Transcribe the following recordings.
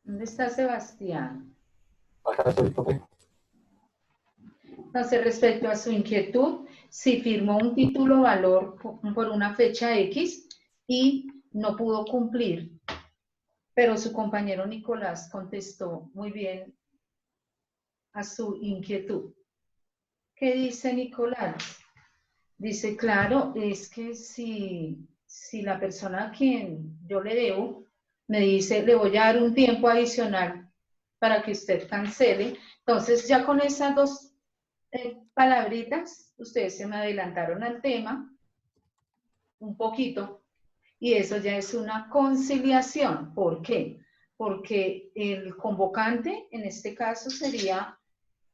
¿Dónde está Sebastián? Acá estoy, profe. Entonces, respecto a su inquietud, si firmó un título valor por una fecha X y no pudo cumplir, pero su compañero Nicolás contestó muy bien a su inquietud. ¿Qué dice Nicolás? Dice, claro, es que si la persona a quien yo le debo me dice, le voy a dar un tiempo adicional para que usted cancele, entonces ya con esas dos palabritas, ustedes se me adelantaron al tema un poquito, y eso ya es una conciliación. ¿Por qué? Porque el convocante, en este caso, sería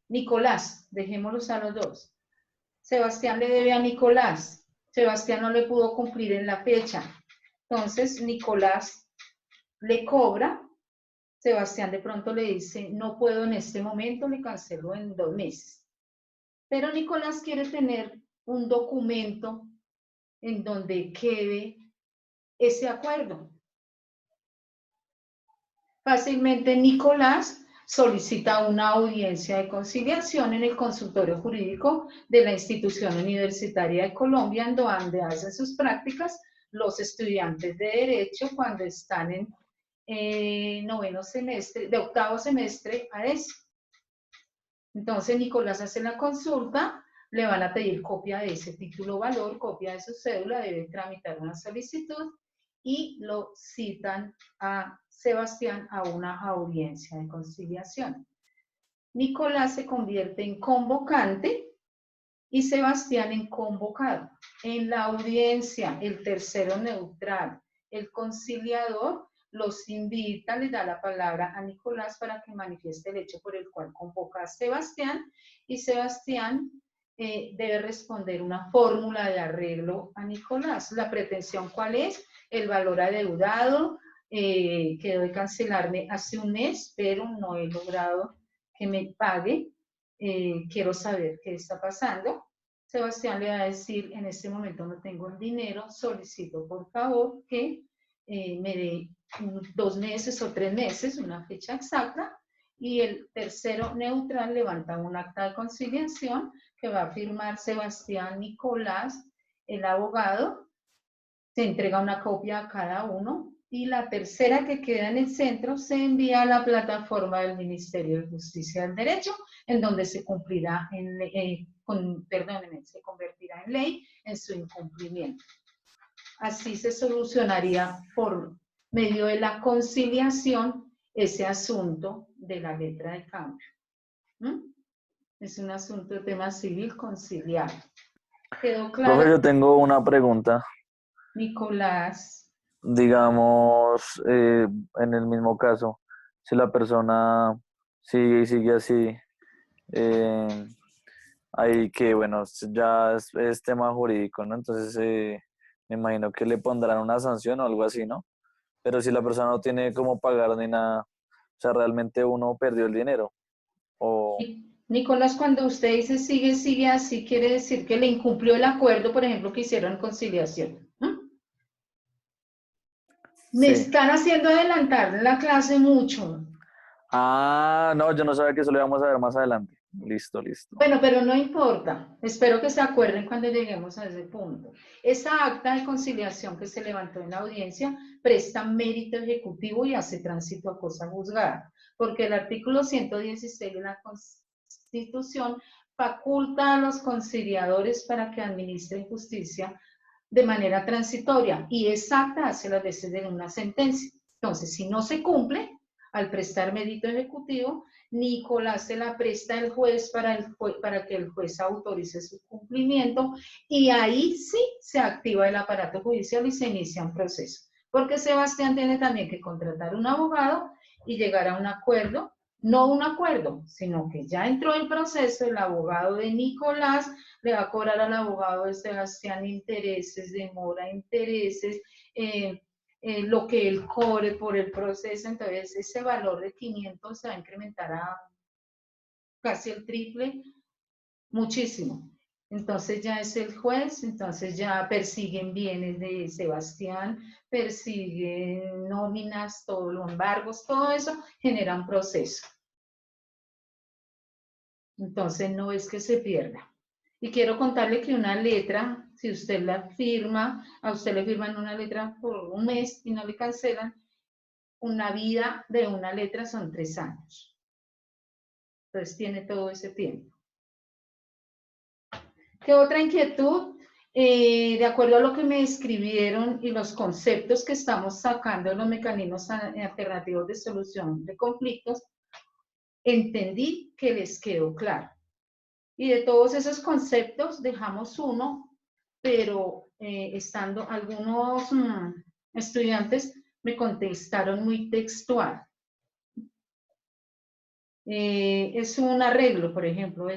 Nicolás, dejémoslos a los dos. Sebastián le debe a Nicolás, Sebastián no le pudo cumplir en la fecha, entonces Nicolás le cobra, Sebastián de pronto le dice, no puedo en este momento, le cancelo en 2 meses. Pero Nicolás quiere tener un documento en donde quede ese acuerdo. Fácilmente Nicolás solicita una audiencia de conciliación en el consultorio jurídico de la Institución Universitaria de Colombia, en donde hacen sus prácticas los estudiantes de Derecho cuando están en noveno semestre, de octavo semestre a eso. Entonces Nicolás hace la consulta, le van a pedir copia de ese título valor, copia de su cédula, debe tramitar una solicitud y lo citan a Sebastián a una audiencia de conciliación. Nicolás se convierte en convocante y Sebastián en convocado. En la audiencia, el tercero neutral, el conciliador, los invita, le da la palabra a Nicolás para que manifieste el hecho por el cual convoca a Sebastián, y Sebastián debe responder una fórmula de arreglo a Nicolás. La pretensión, ¿cuál es? El valor adeudado, quedó de cancelarme hace un mes, pero no he logrado que me pague, quiero saber qué está pasando. Sebastián le va a decir, en este momento no tengo el dinero, solicito por favor que me dé 2 meses o 3 meses, una fecha exacta, y el tercero neutral levanta un acta de conciliación que va a firmar Sebastián, Nicolás, el abogado, se entrega una copia a cada uno, y la tercera que queda en el centro se envía a la plataforma del Ministerio de Justicia del Derecho, en donde se cumplirá se convertirá en ley en su incumplimiento. Así se solucionaría por medio de la conciliación ese asunto de la letra de cambio. Es un asunto de tema civil conciliar. ¿Quedó Profe, claro, yo tengo una pregunta. Nicolás? Digamos, en el mismo caso, si la persona sigue así, eh, ahí que, bueno, ya es tema jurídico, ¿no? Entonces, me imagino que le pondrán una sanción o algo así, ¿no? Pero si la persona no tiene cómo pagar ni nada, o sea, realmente uno perdió el dinero. O, Nicolás, cuando usted dice sigue así, quiere decir que le incumplió el acuerdo, por ejemplo, que hicieron en conciliación. Me sí. están haciendo adelantar la clase mucho. Ah, no, yo no sabía que eso lo íbamos a ver más adelante. Listo, listo. Bueno, pero no importa. Espero que se acuerden cuando lleguemos a ese punto. Esa acta de conciliación que se levantó en la audiencia presta mérito ejecutivo y hace tránsito a cosa juzgada, porque el artículo 116 de la Constitución faculta a los conciliadores para que administren justicia de manera transitoria, y esa acta hace las veces de una sentencia. Entonces, si no se cumple, al prestar mérito ejecutivo, Nicolás se la presta al juez para que el juez autorice su cumplimiento, y ahí sí se activa el aparato judicial y se inicia un proceso. Porque Sebastián tiene también que contratar un abogado y llegar a un acuerdo, no un acuerdo, sino que ya entró el proceso, el abogado de Nicolás le va a cobrar al abogado de Sebastián intereses, demora, intereses, lo que él cobre por el proceso. Entonces ese valor de 500 se va a incrementar a casi el triple, muchísimo. Entonces ya es el juez, entonces ya persiguen bienes de Sebastián, persiguen nóminas, todos los embargos, todo eso genera un proceso. Entonces no es que se pierda. Y quiero contarle que una letra, si usted la firma, a usted le firman una letra por un mes y no le cancelan, una vida de una letra son 3 años. Entonces tiene todo ese tiempo. ¿Qué otra inquietud? De acuerdo a lo que me escribieron y los conceptos que estamos sacando de los mecanismos alternativos de solución de conflictos, entendí que les quedó claro. Y de todos esos conceptos dejamos uno, pero estando algunos estudiantes me contestaron muy textual. Es un arreglo, por ejemplo,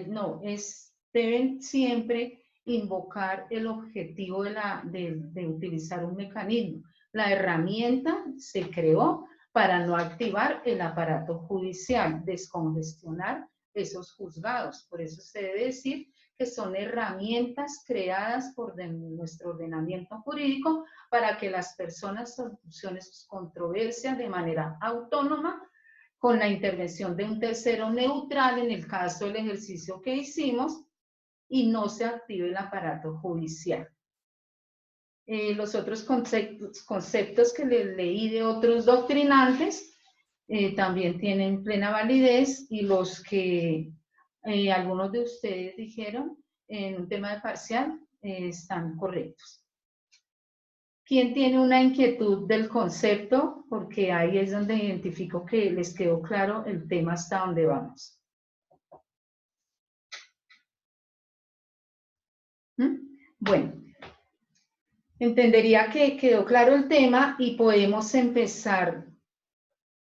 deben siempre invocar el objetivo de utilizar un mecanismo. La herramienta se creó para no activar el aparato judicial, descongestionar esos juzgados. Por eso se debe decir que son herramientas creadas por nuestro ordenamiento jurídico para que las personas solucionen sus controversias de manera autónoma con la intervención de un tercero neutral en el caso del ejercicio que hicimos y no se active el aparato judicial. Los otros conceptos que les leí de otros doctrinantes también tienen plena validez y los que algunos de ustedes dijeron en un tema de parcial están correctos. ¿Quién tiene una inquietud del concepto? Porque ahí es donde identifico que les quedó claro el tema hasta dónde vamos. Bueno, entendería que quedó claro el tema y podemos empezar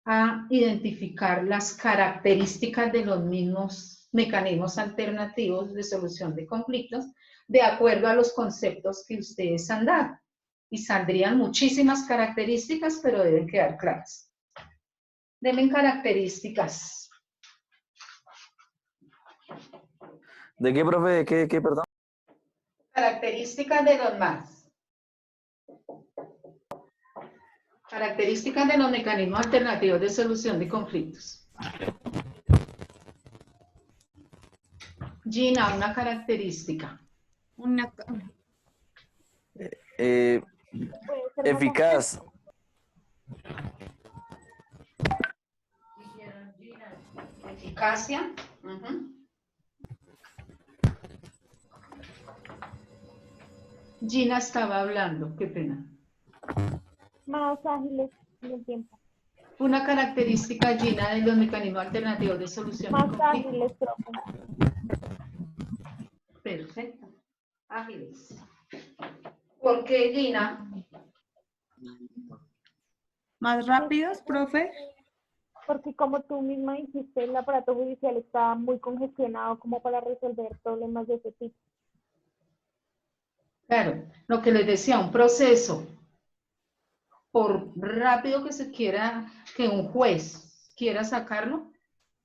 a identificar las características de los mismos mecanismos alternativos de solución de conflictos de acuerdo a los conceptos que ustedes han dado. Y saldrían muchísimas características, pero deben quedar claras. Denme características. ¿De qué, profe? ¿De qué, perdón? Características de los más. Características de los mecanismos alternativos de solución de conflictos. Gina, una característica. Eficaz. Eficacia. Gina estaba hablando, qué pena. Más ágiles en el tiempo. Una característica, Gina, de los mecanismos alternativos de solución de Más conflictos. ágiles, profe. Perfecto. Ágiles. ¿Por qué, Gina? ¿Más rápidos, profe? Porque como tú misma dijiste, el aparato judicial está muy congestionado como para resolver problemas de ese tipo. Claro, lo que les decía, un proceso, por rápido que se quiera, que un juez quiera sacarlo,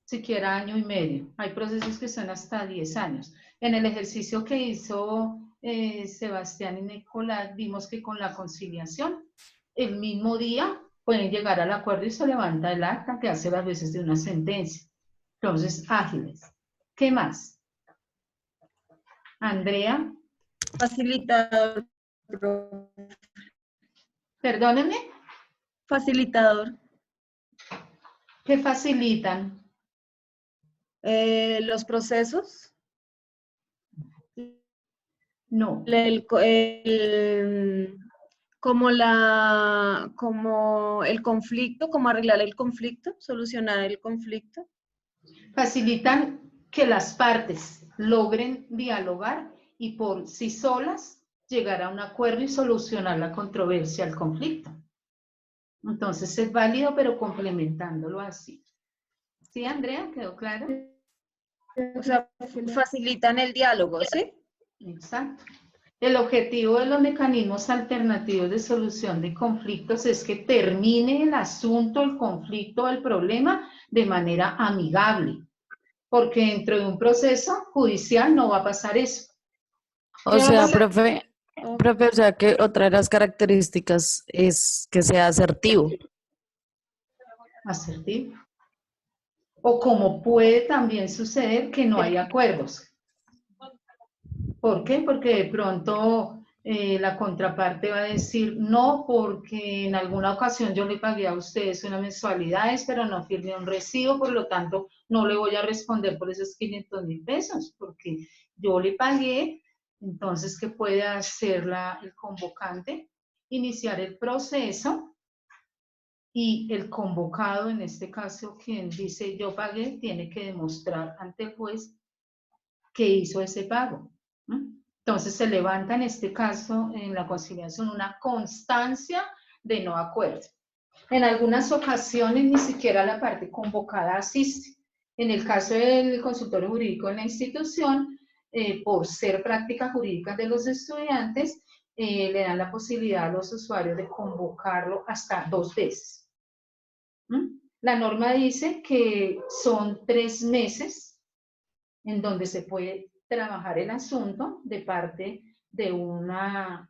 siquiera 1 año y medio. Hay procesos que son hasta 10 años. En el ejercicio que hizo Sebastián y Nicolás, vimos que con la conciliación, el mismo día pueden llegar al acuerdo y se levanta el acta que hace las veces de una sentencia. Entonces, ágiles. ¿Qué más? Andrea. Facilitador, profe. Perdónenme. Facilitador. ¿Qué facilitan? Los procesos. No. Como el conflicto, como arreglar el conflicto, solucionar el conflicto. Facilitan que las partes logren dialogar y por sí solas llegar a un acuerdo y solucionar la controversia, el conflicto. Entonces es válido, pero complementándolo así. ¿Sí, Andrea? ¿Quedó claro? O sea, facilitan el diálogo, ¿sí? Exacto. El objetivo de los mecanismos alternativos de solución de conflictos es que termine el asunto, el conflicto, el problema de manera amigable. Porque dentro de un proceso judicial no va a pasar eso. O ¿Qué sea, vamos a profe, o sea que otra de las características es que sea asertivo. hacer? O como puede también suceder que no hay acuerdos. ¿Por qué? Porque de pronto la contraparte va a decir no, porque en alguna ocasión yo le pagué a ustedes unas mensualidades, pero no firmé un recibo, por lo tanto no le voy a responder por esos 500.000 pesos, porque yo le pagué. Entonces, ¿qué puede hacer el convocante? Iniciar el proceso y el convocado, en este caso, quien dice yo pagué, tiene que demostrar ante el juez que hizo ese pago. ¿No? Entonces se levanta en este caso en la conciliación una constancia de no acuerdo. En algunas ocasiones ni siquiera la parte convocada asiste. En el caso del consultorio jurídico en la institución, por ser práctica jurídica de los estudiantes, le dan la posibilidad a los usuarios de convocarlo hasta 2 veces. ¿Mm? La norma dice que son 3 meses en donde se puede trabajar el asunto de parte de una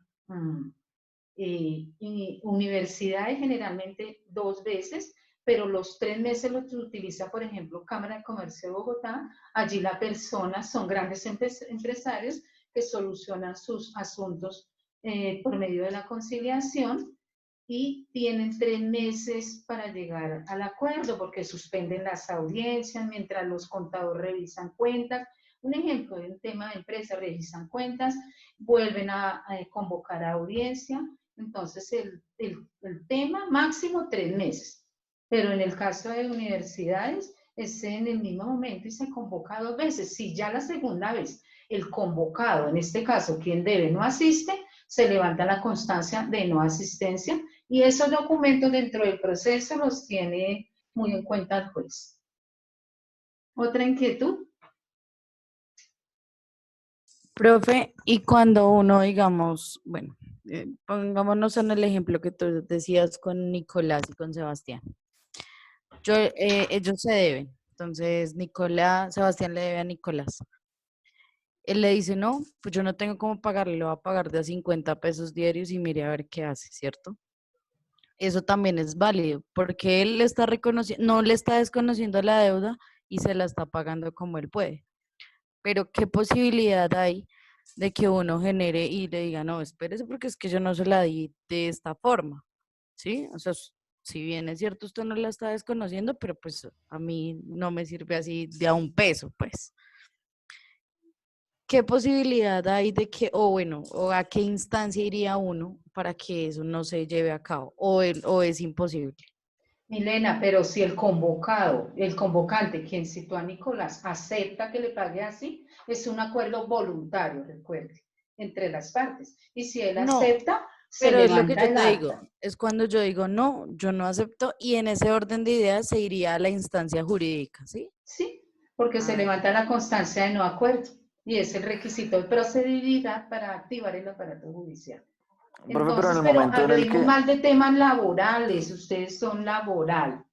universidad, generalmente 2 veces, pero los 3 meses los utiliza, por ejemplo, Cámara de Comercio de Bogotá. Allí la persona son grandes empresarios que solucionan sus asuntos por medio de la conciliación y tienen 3 meses para llegar al acuerdo porque suspenden las audiencias mientras los contadores revisan cuentas. Un ejemplo de un tema de empresa, revisan cuentas, vuelven a convocar a audiencia. Entonces, el tema máximo 3 meses, pero en el caso de universidades es en el mismo momento y se convoca 2 veces. Si ya la segunda vez el convocado, en este caso quien debe, no asiste, se levanta la constancia de no asistencia y esos documentos dentro del proceso los tiene muy en cuenta el juez. ¿Otra inquietud? Profe, y cuando uno, digamos, bueno, pongámonos en el ejemplo que tú decías con Nicolás y con Sebastián. Ellos se deben. Entonces, Sebastián le debe a Nicolás. Él le dice, no, pues yo no tengo cómo pagarle, lo va a pagar de a 50 pesos diarios y mire a ver qué hace, ¿cierto? Eso también es válido, porque él le está reconociendo, no le está desconociendo la deuda y se la está pagando como él puede. Pero ¿qué posibilidad hay de que uno genere y le diga, no, espérese porque es que yo no se la di de esta forma, ¿sí? O sea, si bien es cierto, usted no la está desconociendo, pero pues a mí no me sirve así de a un peso, pues. ¿Qué posibilidad hay de que, o bueno, o a qué instancia iría uno para que eso no se lleve a cabo, o es imposible? Milena, pero si el convocado, el convocante, quien citó a Nicolás, acepta que le pague así, es un acuerdo voluntario, recuerde, entre las partes. Y si él No, acepta, se pero es lo que levanta yo el te digo, acta. es cuando yo digo, no, yo no acepto, y en ese orden de ideas se iría a la instancia jurídica, ¿sí? Sí, porque se Ah, levanta la constancia de no acuerdo y es el requisito de procedibilidad para activar el aparato judicial. Profe, pero en Entonces, el pero momento en el hablemos que, más de temas laborales, ustedes son laboral.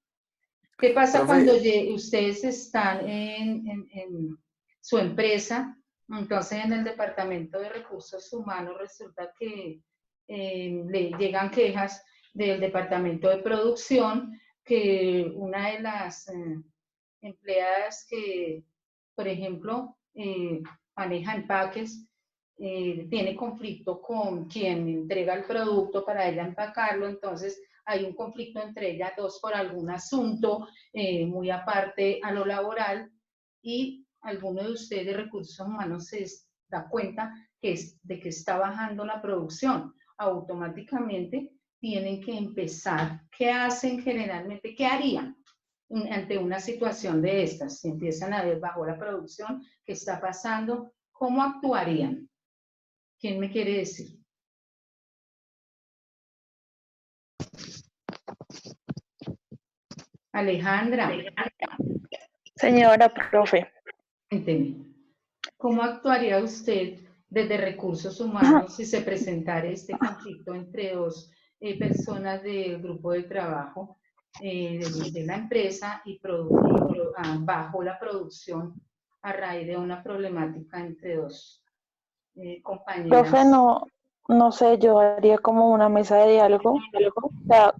¿Qué pasa cuando profe, ustedes están en su empresa? Entonces, en el Departamento de Recursos Humanos resulta que le llegan quejas del Departamento de Producción que una de las empleadas que, por ejemplo, maneja empaques, tiene conflicto con quien entrega el producto para ella empacarlo, entonces hay un conflicto entre ellas dos por algún asunto muy aparte a lo laboral y alguno de ustedes de recursos humanos se da cuenta de que está bajando la producción. Automáticamente tienen que empezar. ¿Qué hacen generalmente? ¿Qué harían ante una situación de estas? Si empiezan a ver bajo la producción, ¿qué está pasando? ¿Cómo actuarían? ¿Quién me quiere decir? Alejandra, Señora profe, cuénteme, ¿cómo actuaría usted desde recursos humanos si se presentara este conflicto entre dos personas del grupo de trabajo de la empresa y bajo la producción a raíz de una problemática entre dos compañeras. Profe, no sé, yo haría como una mesa de diálogo. O sea,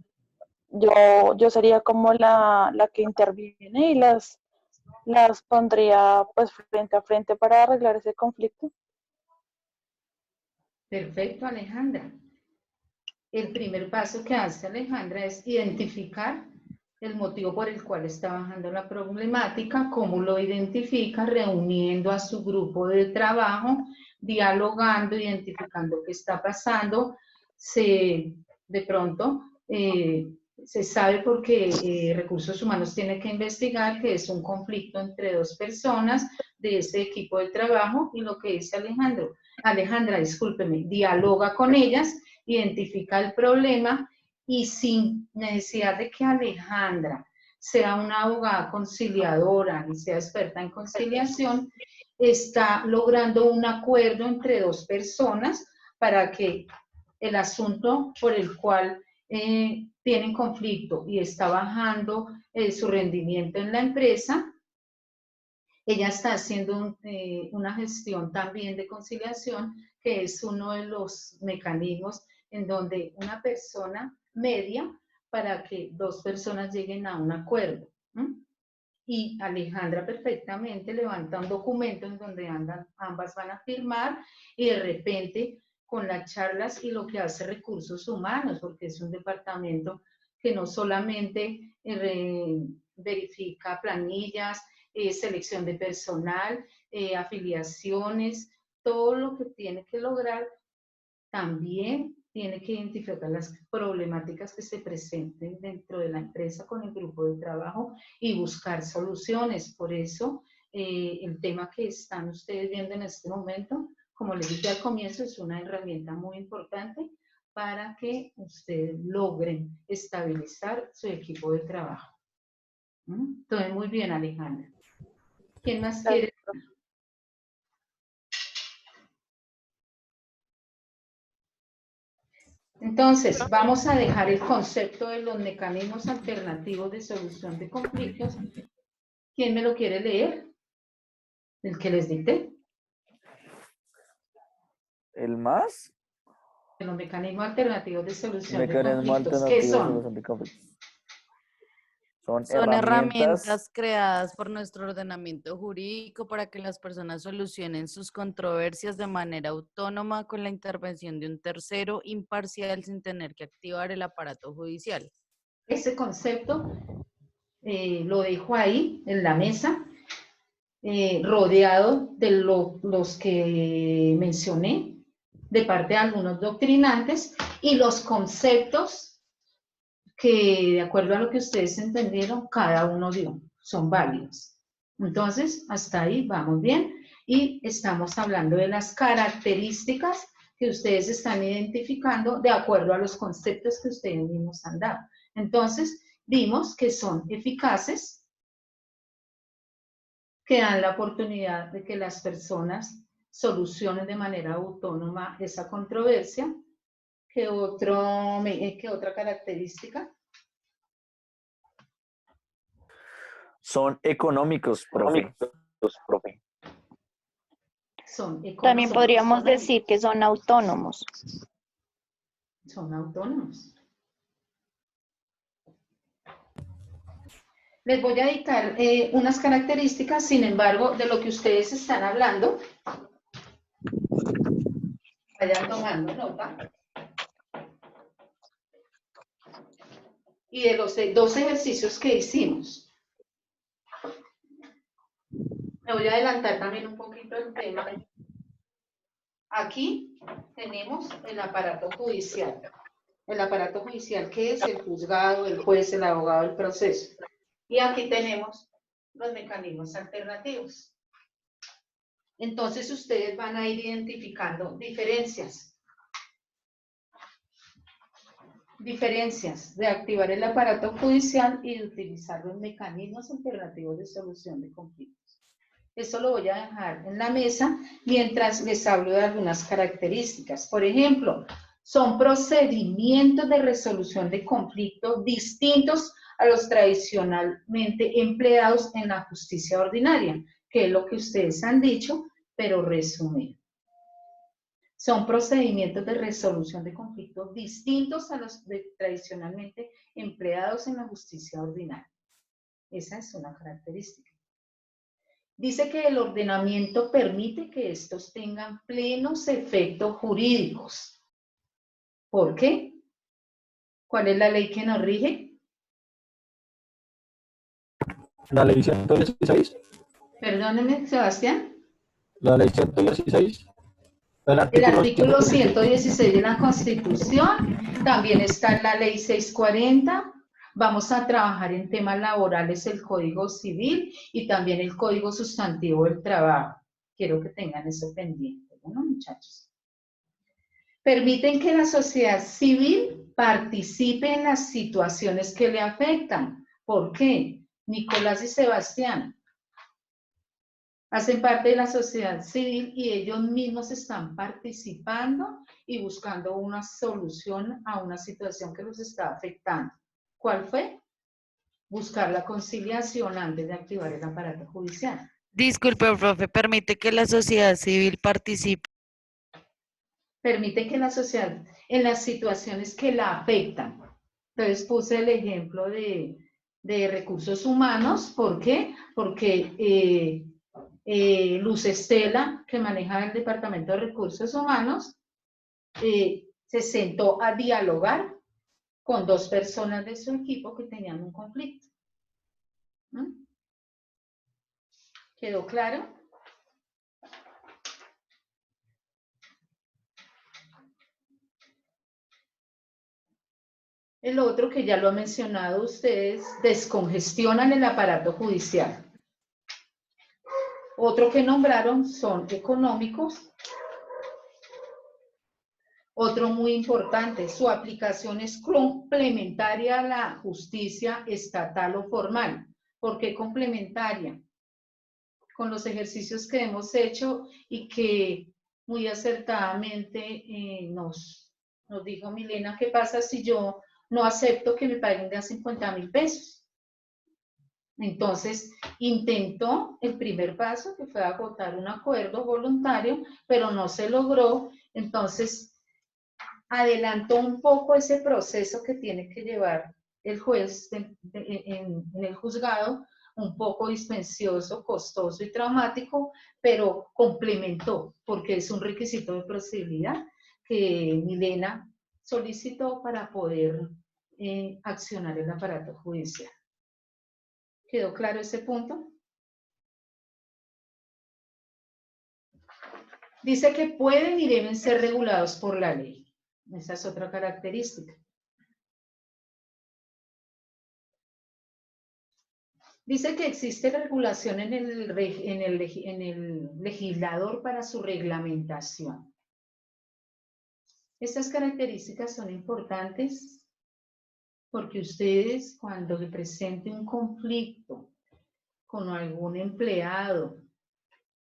yo sería como la que interviene y las pondría pues frente a frente para arreglar ese conflicto. Perfecto, Alejandra. El primer paso que hace Alejandra es identificar el motivo por el cual está bajando la problemática, cómo lo identifica, reuniendo a su grupo de trabajo, dialogando, identificando qué está pasando. De pronto se sabe porque Recursos Humanos tiene que investigar que es un conflicto entre dos personas de ese equipo de trabajo, y lo que dice Alejandra, discúlpeme, dialoga con ellas, identifica el problema, y sin necesidad de que Alejandra sea una abogada conciliadora y sea experta en conciliación, está logrando un acuerdo entre dos personas para que el asunto por el cual tienen conflicto y está bajando su rendimiento en la empresa, ella está haciendo una gestión también de conciliación, que es uno de los mecanismos en donde una persona media para que dos personas lleguen a un acuerdo. Y Alejandra perfectamente levanta un documento en donde ambas van a firmar, y de repente con las charlas y lo que hace Recursos Humanos, porque es un departamento que no solamente verifica planillas, selección de personal, afiliaciones, todo lo que tiene que lograr, también tiene que identificar las problemáticas que se presenten dentro de la empresa con el grupo de trabajo y buscar soluciones. Por eso, el tema que están ustedes viendo en este momento, como les dije al comienzo, es una herramienta muy importante para que ustedes logren estabilizar su equipo de trabajo. Entonces, muy bien, Alejandra. ¿Quién más quiere? Entonces, vamos a dejar el concepto de los mecanismos alternativos de solución de conflictos. ¿Quién me lo quiere leer? ¿El que les dicté? ¿El más? Los mecanismos alternativos de solución de Mecanismo conflictos. ¿Qué alternativo de son? solución de conflictos. Son Son herramientas. herramientas creadas por nuestro ordenamiento jurídico para que las personas solucionen sus controversias de manera autónoma con la intervención de un tercero imparcial sin tener que activar el aparato judicial. Ese concepto lo dejo ahí en la mesa, rodeado de los que mencioné, de parte de algunos doctrinantes, y los conceptos que, de acuerdo a lo que ustedes entendieron, cada uno dio, son válidos. Entonces, hasta ahí vamos bien, y estamos hablando de las características que ustedes están identificando de acuerdo a los conceptos que ustedes mismos han dado. Entonces, vimos que son eficaces, que dan la oportunidad de que las personas solucionen de manera autónoma esa controversia. ¿Qué otra característica? Son económicos, profe. Son económicos. También podríamos decir que son autónomos. Son autónomos. Les voy a dictar unas características, sin embargo, de lo que ustedes están hablando. Vayan tomando nota. Y de los dos ejercicios que hicimos. Me voy a adelantar también un poquito el tema. Aquí tenemos el aparato judicial. El aparato judicial, que es el juzgado, el juez, el abogado, el proceso. Y aquí tenemos los mecanismos alternativos. Entonces, ustedes van a ir identificando diferencias. Diferencias de activar el aparato judicial y de utilizar los mecanismos alternativos de solución de conflictos. Eso lo voy a dejar en la mesa mientras les hablo de algunas características. Por ejemplo, son procedimientos de resolución de conflictos distintos a los tradicionalmente empleados en la justicia ordinaria, que es lo que ustedes han dicho, pero resumido. Son procedimientos de resolución de conflictos distintos a los tradicionalmente empleados en la justicia ordinaria. Esa es una característica. Dice que el ordenamiento permite que estos tengan plenos efectos jurídicos. ¿Por qué? ¿Cuál es la ley que nos rige? La ley 116. Perdóneme, Sebastián. La ley 116. El El artículo artículo 116. 116 de la Constitución, también está la ley 640. Vamos a trabajar en temas laborales el Código Civil y también el Código Sustantivo del Trabajo. Quiero que tengan eso pendiente, ¿no, muchachos? Permiten que la sociedad civil participe en las situaciones que le afectan. ¿Por qué? Nicolás y Sebastián hacen parte de la sociedad civil y ellos mismos están participando y buscando una solución a una situación que los está afectando. ¿Cuál fue? Buscar la conciliación antes de activar el aparato judicial. Disculpe, profe, permite que la sociedad civil participe. Permite que la sociedad, en las situaciones que la afectan. Entonces puse el ejemplo de recursos humanos. ¿Por qué? Porque Luz Estela, que maneja el Departamento de Recursos Humanos, se sentó a dialogar con 2 personas de su equipo que tenían un conflicto. ¿Mm? ¿Quedó claro? El otro que ya lo han mencionado ustedes, descongestionan el aparato judicial. Otro que nombraron son económicos. Otro muy importante, su aplicación es complementaria a la justicia estatal o formal. ¿Por qué complementaria? Con los ejercicios que hemos hecho y que muy acertadamente nos dijo Milena, ¿qué pasa si yo no acepto que me paguen de 50,000 pesos? Entonces, intentó el primer paso, que fue agotar un acuerdo voluntario, pero no se logró. Entonces, adelantó un poco ese proceso que tiene que llevar el juez en el juzgado, un poco dispendioso, costoso y traumático, pero complementó, porque es un requisito de procedibilidad que Milena solicitó para poder accionar el aparato judicial. ¿Quedó claro ese punto? Dice que pueden y deben ser regulados por la ley. Esa es otra característica. Dice que existe regulación en el legislador para su reglamentación. Estas características son importantes porque ustedes, cuando le presente un conflicto con algún empleado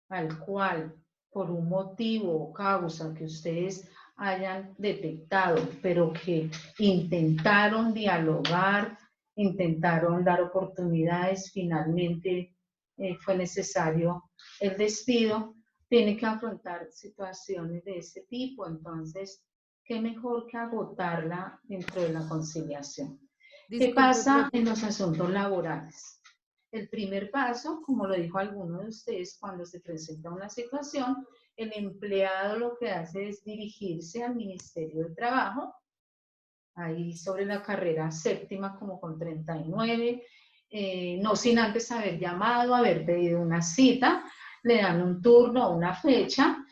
al cual, por un motivo o causa que ustedes hayan detectado, pero que intentaron dialogar, intentaron dar oportunidades, finalmente fue necesario el despido, tiene que afrontar situaciones de ese tipo. Entonces, qué mejor que agotarla dentro de la conciliación. ¿Qué pasa en los asuntos laborales? El primer paso, como lo dijo alguno de ustedes, cuando se presenta una situación, el empleado lo que hace es dirigirse al Ministerio de Trabajo, ahí sobre la carrera séptima como con 39, no sin antes haber llamado, haber pedido una cita, le dan un turno, una fecha,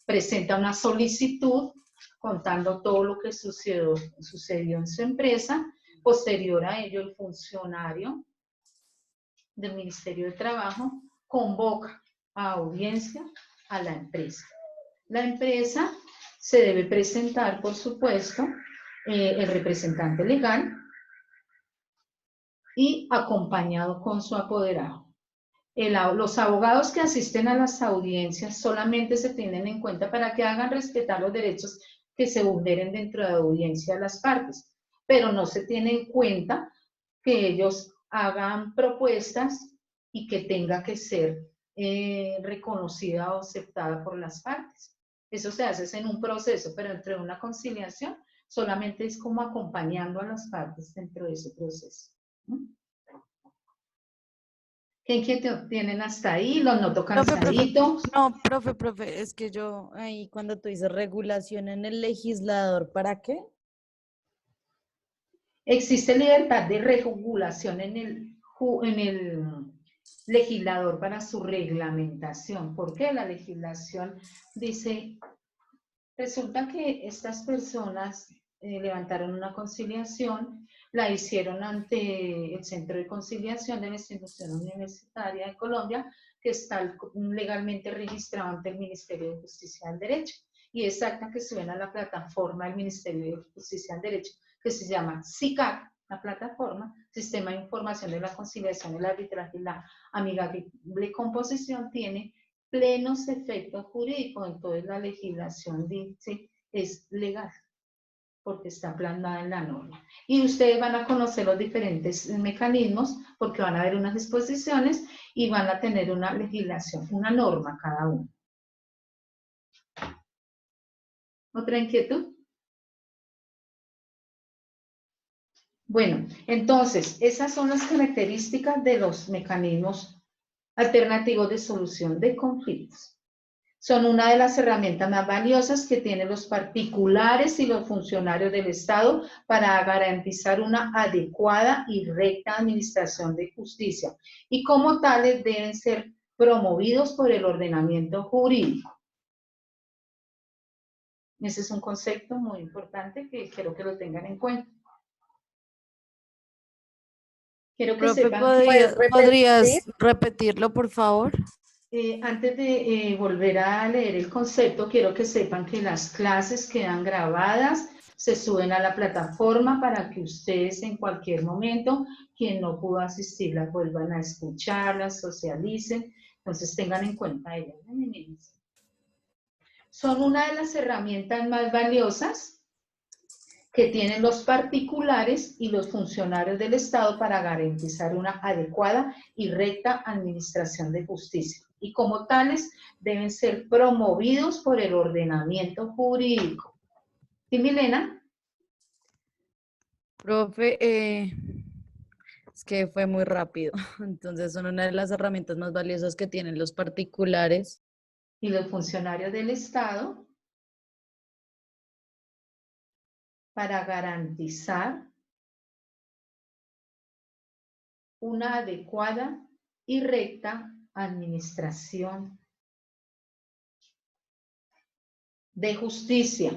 presenta una solicitud contando todo lo que sucedió en su empresa. Posterior a ello, el funcionario del Ministerio de Trabajo convoca a audiencia a la empresa. La empresa se debe presentar, por supuesto, el representante legal y acompañado con su apoderado. Los abogados que asisten a las audiencias solamente se tienen en cuenta para que hagan respetar los derechos que se vulneren dentro de la audiencia de las partes, pero no se tiene en cuenta que ellos hagan propuestas y que tenga que ser reconocida o aceptada por las partes. Eso se hace en un proceso, pero dentro de una conciliación solamente es como acompañando a las partes dentro de ese proceso. ¿Qué inquietud tienen hasta ahí? Los noto cansaditos. Profe, es que yo ahí cuando tú dices regulación en el legislador, ¿para qué? Existe libertad de regulación en el legislador para su reglamentación. ¿Por qué? La legislación dice, resulta que estas personas levantaron una conciliación, la hicieron ante el Centro de Conciliación de la Institución Universitaria de Colombia, que está legalmente registrado ante el Ministerio de Justicia del Derecho, y es acta que suben a la plataforma del Ministerio de Justicia del Derecho, que se llama SICAC, la plataforma, Sistema de Información de la Conciliación, el Arbitraje y la Amigable Composición, tiene plenos efectos jurídicos. Entonces la legislación dice es legal, porque está plasmada en la norma. Y ustedes van a conocer los diferentes mecanismos, porque van a haber unas disposiciones y van a tener una legislación, una norma cada uno. ¿Otra inquietud? Bueno, entonces, esas son las características de los mecanismos alternativos de solución de conflictos. Son una de las herramientas más valiosas que tienen los particulares y los funcionarios del Estado para garantizar una adecuada y recta administración de justicia, y como tales deben ser promovidos por el ordenamiento jurídico. Ese es un concepto muy importante que quiero que lo tengan en cuenta. Quiero que Profe, sepan ¿podrías repetirlo, por favor? Antes de volver a leer el concepto, quiero que sepan que las clases quedan grabadas, se suben a la plataforma para que ustedes en cualquier momento, quien no pudo asistir, las vuelvan a escuchar, las socialicen. Entonces tengan en cuenta ellas. Son una de las herramientas más valiosas que tienen los particulares y los funcionarios del Estado para garantizar una adecuada y recta administración de justicia, y como tales deben ser promovidos por el ordenamiento jurídico. ¿Sí, Milena? Profe, es que fue muy rápido. Entonces son una de las herramientas más valiosas que tienen los particulares Y los funcionarios del Estado para garantizar una adecuada y recta administración de justicia,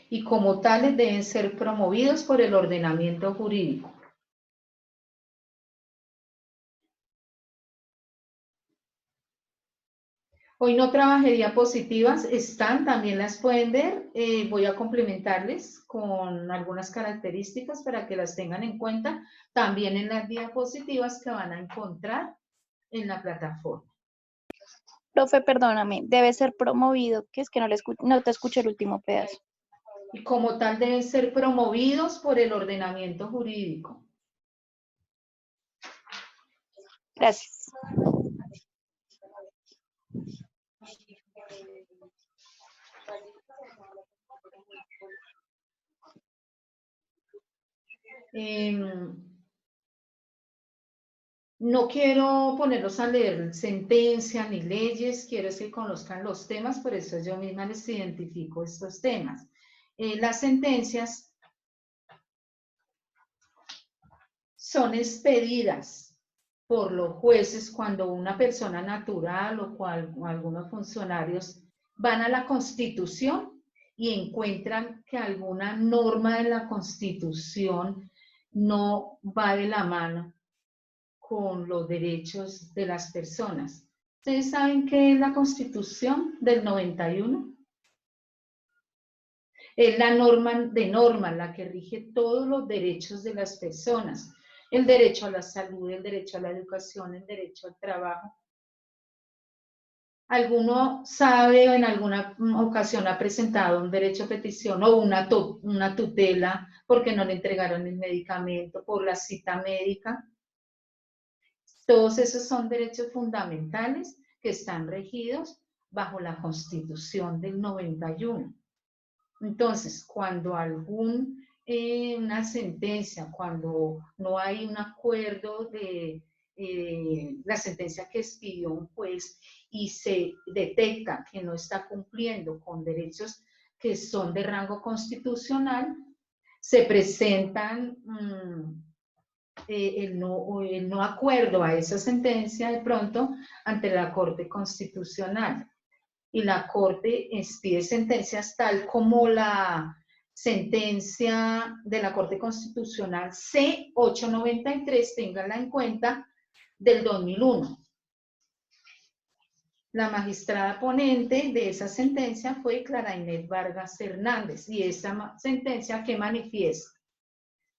y como tales deben ser promovidos por el ordenamiento jurídico. Hoy no trabajé diapositivas, también las pueden ver. Voy a complementarles con algunas características para que las tengan en cuenta también en las diapositivas que van a encontrar en la plataforma. Profe, perdóname, debe ser promovido, que es que no te escuché el último pedazo. Y como tal deben ser promovidos por el ordenamiento jurídico. Gracias. No quiero ponerlos a leer sentencias ni leyes, quiero que conozcan los temas, por eso yo misma les identifico estos temas. Las sentencias son expedidas por los jueces cuando una persona natural o algunos funcionarios van a la Constitución y encuentran que alguna norma de la Constitución no va de la mano con los derechos de las personas. ¿Ustedes saben qué es la Constitución del 91? Es la norma la que rige todos los derechos de las personas. El derecho a la salud, el derecho a la educación, el derecho al trabajo. ¿Alguno sabe o en alguna ocasión ha presentado un derecho a petición o una tutela porque no le entregaron el medicamento por la cita médica? Todos esos son derechos fundamentales que están regidos bajo la Constitución del 91. Entonces, cuando una sentencia, cuando no hay un acuerdo de la sentencia que expidió un juez y se detecta que no está cumpliendo con derechos que son de rango constitucional, se presentan el no acuerdo a esa sentencia de pronto ante la Corte Constitucional. Y la Corte expide sentencias tal como la sentencia de la Corte Constitucional C-893, ténganla en cuenta, del 2001. La magistrada ponente de esa sentencia fue Clara Inés Vargas Hernández, y esa sentencia que manifiesta.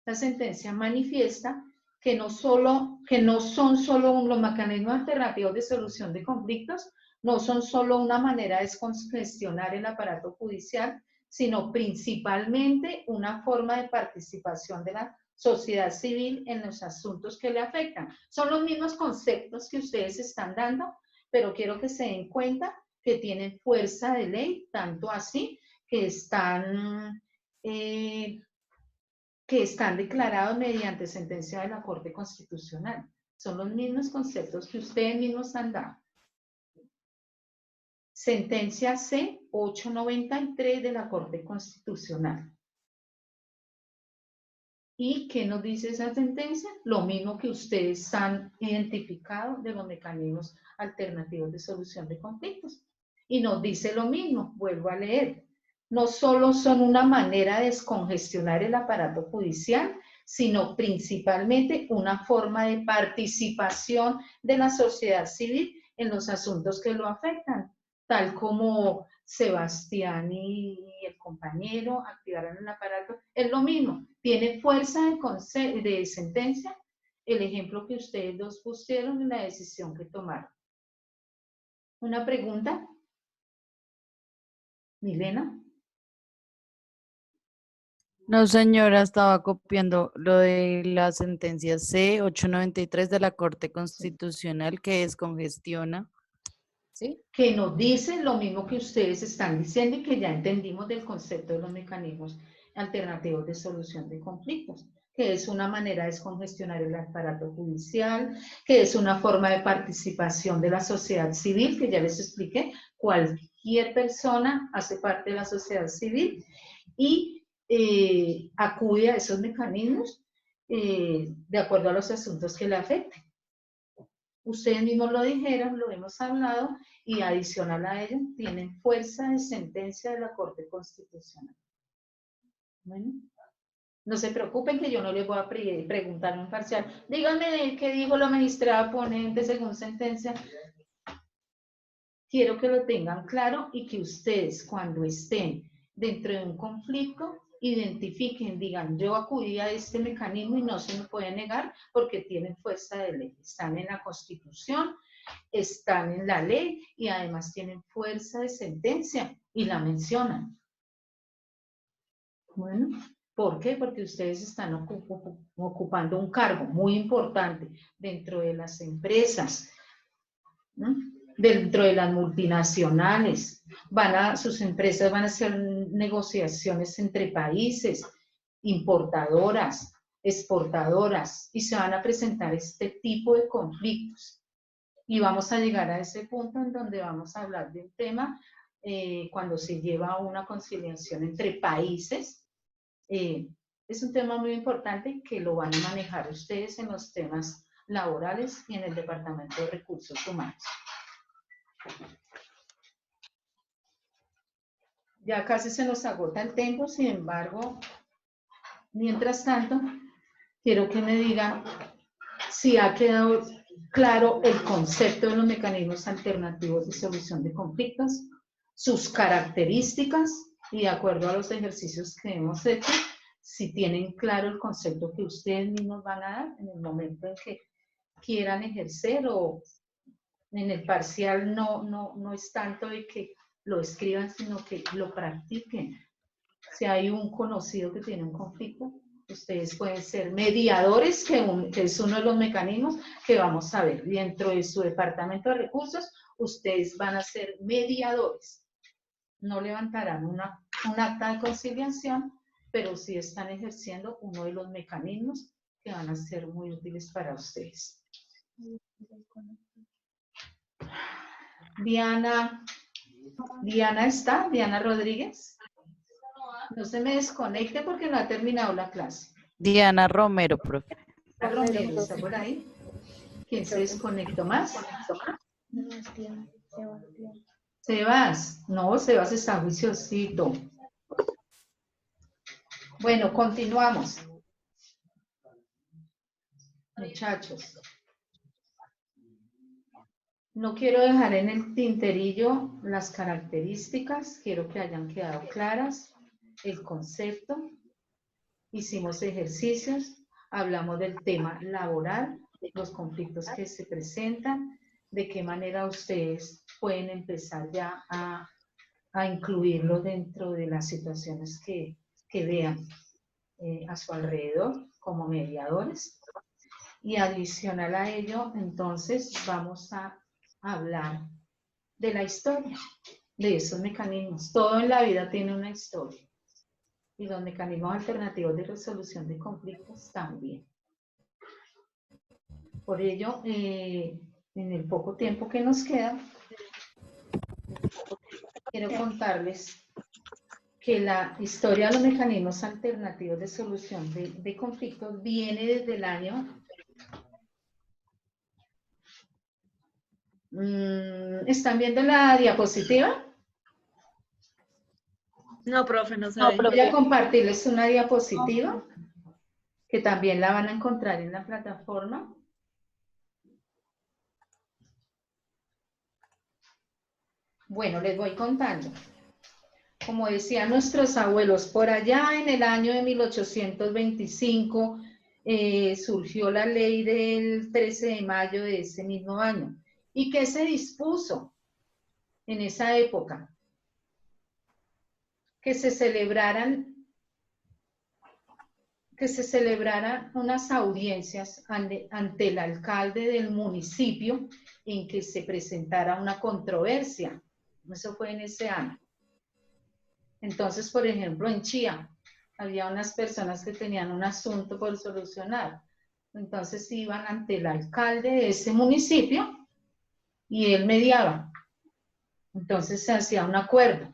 La sentencia manifiesta que no son solo los mecanismos alternativos de solución de conflictos, no son solo una manera de descongestionar el aparato judicial, sino principalmente una forma de participación de la sociedad civil en los asuntos que le afectan. Son los mismos conceptos que ustedes están dando, pero quiero que se den cuenta que tienen fuerza de ley, tanto así que están declarados mediante sentencia de la Corte Constitucional. Son los mismos conceptos que ustedes mismos han dado. Sentencia C-893 de la Corte Constitucional. ¿Y qué nos dice esa sentencia? Lo mismo que ustedes han identificado de los mecanismos alternativos de solución de conflictos. Y nos dice lo mismo, vuelvo a leer. No solo son una manera de descongestionar el aparato judicial, sino principalmente una forma de participación de la sociedad civil en los asuntos que lo afectan, tal como Sebastián y el compañero activaron el aparato. Es lo mismo, tiene fuerza de sentencia el ejemplo que ustedes dos pusieron en la decisión que tomaron. ¿Una pregunta? ¿Milena? No, señora, estaba copiando lo de la sentencia C-893 de la Corte Constitucional que descongestiona. ¿Sí? Que nos dice lo mismo que ustedes están diciendo y que ya entendimos del concepto de los mecanismos alternativos de solución de conflictos, que es una manera de descongestionar el aparato judicial, que es una forma de participación de la sociedad civil, que ya les expliqué, cualquier persona hace parte de la sociedad civil y acude a esos mecanismos de acuerdo a los asuntos que le afecten. Ustedes mismos lo dijeron, lo hemos hablado, y adicional a ello, tienen fuerza de sentencia de la Corte Constitucional. Bueno, no se preocupen que yo no les voy a preguntar en parcial. Díganme qué dijo la magistrada ponente según sentencia. Quiero que lo tengan claro y que ustedes, cuando estén dentro de un conflicto, identifiquen, digan, yo acudí a este mecanismo y no se me puede negar porque tienen fuerza de ley. Están en la Constitución, están en la ley y además tienen fuerza de sentencia y la mencionan. Bueno, ¿por qué? Porque ustedes están ocupando un cargo muy importante dentro de las empresas, ¿no? Dentro de las multinacionales. Sus empresas van a hacer negociaciones entre países, importadoras, exportadoras, y se van a presentar este tipo de conflictos. Y vamos a llegar a ese punto en donde vamos a hablar de un tema cuando se lleva una conciliación entre países. Es un tema muy importante que lo van a manejar ustedes en los temas laborales y en el Departamento de Recursos Humanos. Ya casi se nos agota el tiempo, sin embargo, mientras tanto, quiero que me digan si ha quedado claro el concepto de los mecanismos alternativos de solución de conflictos, sus características y de acuerdo a los ejercicios que hemos hecho, si tienen claro el concepto que ustedes mismos van a dar en el momento en que quieran ejercer, o en el parcial no es tanto de que lo escriban, sino que lo practiquen. Si hay un conocido que tiene un conflicto, Ustedes pueden ser mediadores, que es uno de los mecanismos que vamos a ver. Dentro de su departamento de recursos, ustedes van a ser mediadores. No levantarán un acta de conciliación, pero sí están ejerciendo uno de los mecanismos que van a ser muy útiles para ustedes. Diana está, Diana Rodríguez. No se me desconecte porque no ha terminado la clase. Diana Romero, profe. Romero está por ahí. ¿Quién se desconectó más? Sebas. No, Sebas está juiciosito. Bueno, continuamos. Muchachos. No quiero dejar en el tinterillo las características, quiero que hayan quedado claras, el concepto, hicimos ejercicios, hablamos del tema laboral, los conflictos que se presentan, de qué manera ustedes pueden empezar ya a incluirlo dentro de las situaciones que vean a su alrededor como mediadores. Y adicional a ello, entonces, vamos a hablar de la historia, de esos mecanismos. Todo en la vida tiene una historia. Y los mecanismos alternativos de resolución de conflictos también. Por ello, en el poco tiempo que nos queda, quiero contarles que la historia de los mecanismos alternativos de solución de conflictos viene desde el año... ¿Están viendo la diapositiva? No, profe, no se ve. Voy a compartirles una diapositiva que también la van a encontrar en la plataforma. Bueno, les voy contando. Como decían nuestros abuelos, por allá en el año de 1825 surgió la ley del 13 de mayo de ese mismo año. ¿Y qué se dispuso en esa época? Que se celebraran unas audiencias ante el alcalde del municipio en que se presentara una controversia. Eso fue en ese año. Entonces, por ejemplo, en Chía había unas personas que tenían un asunto por solucionar. Entonces iban ante el alcalde de ese municipio y él mediaba. Entonces se hacía un acuerdo.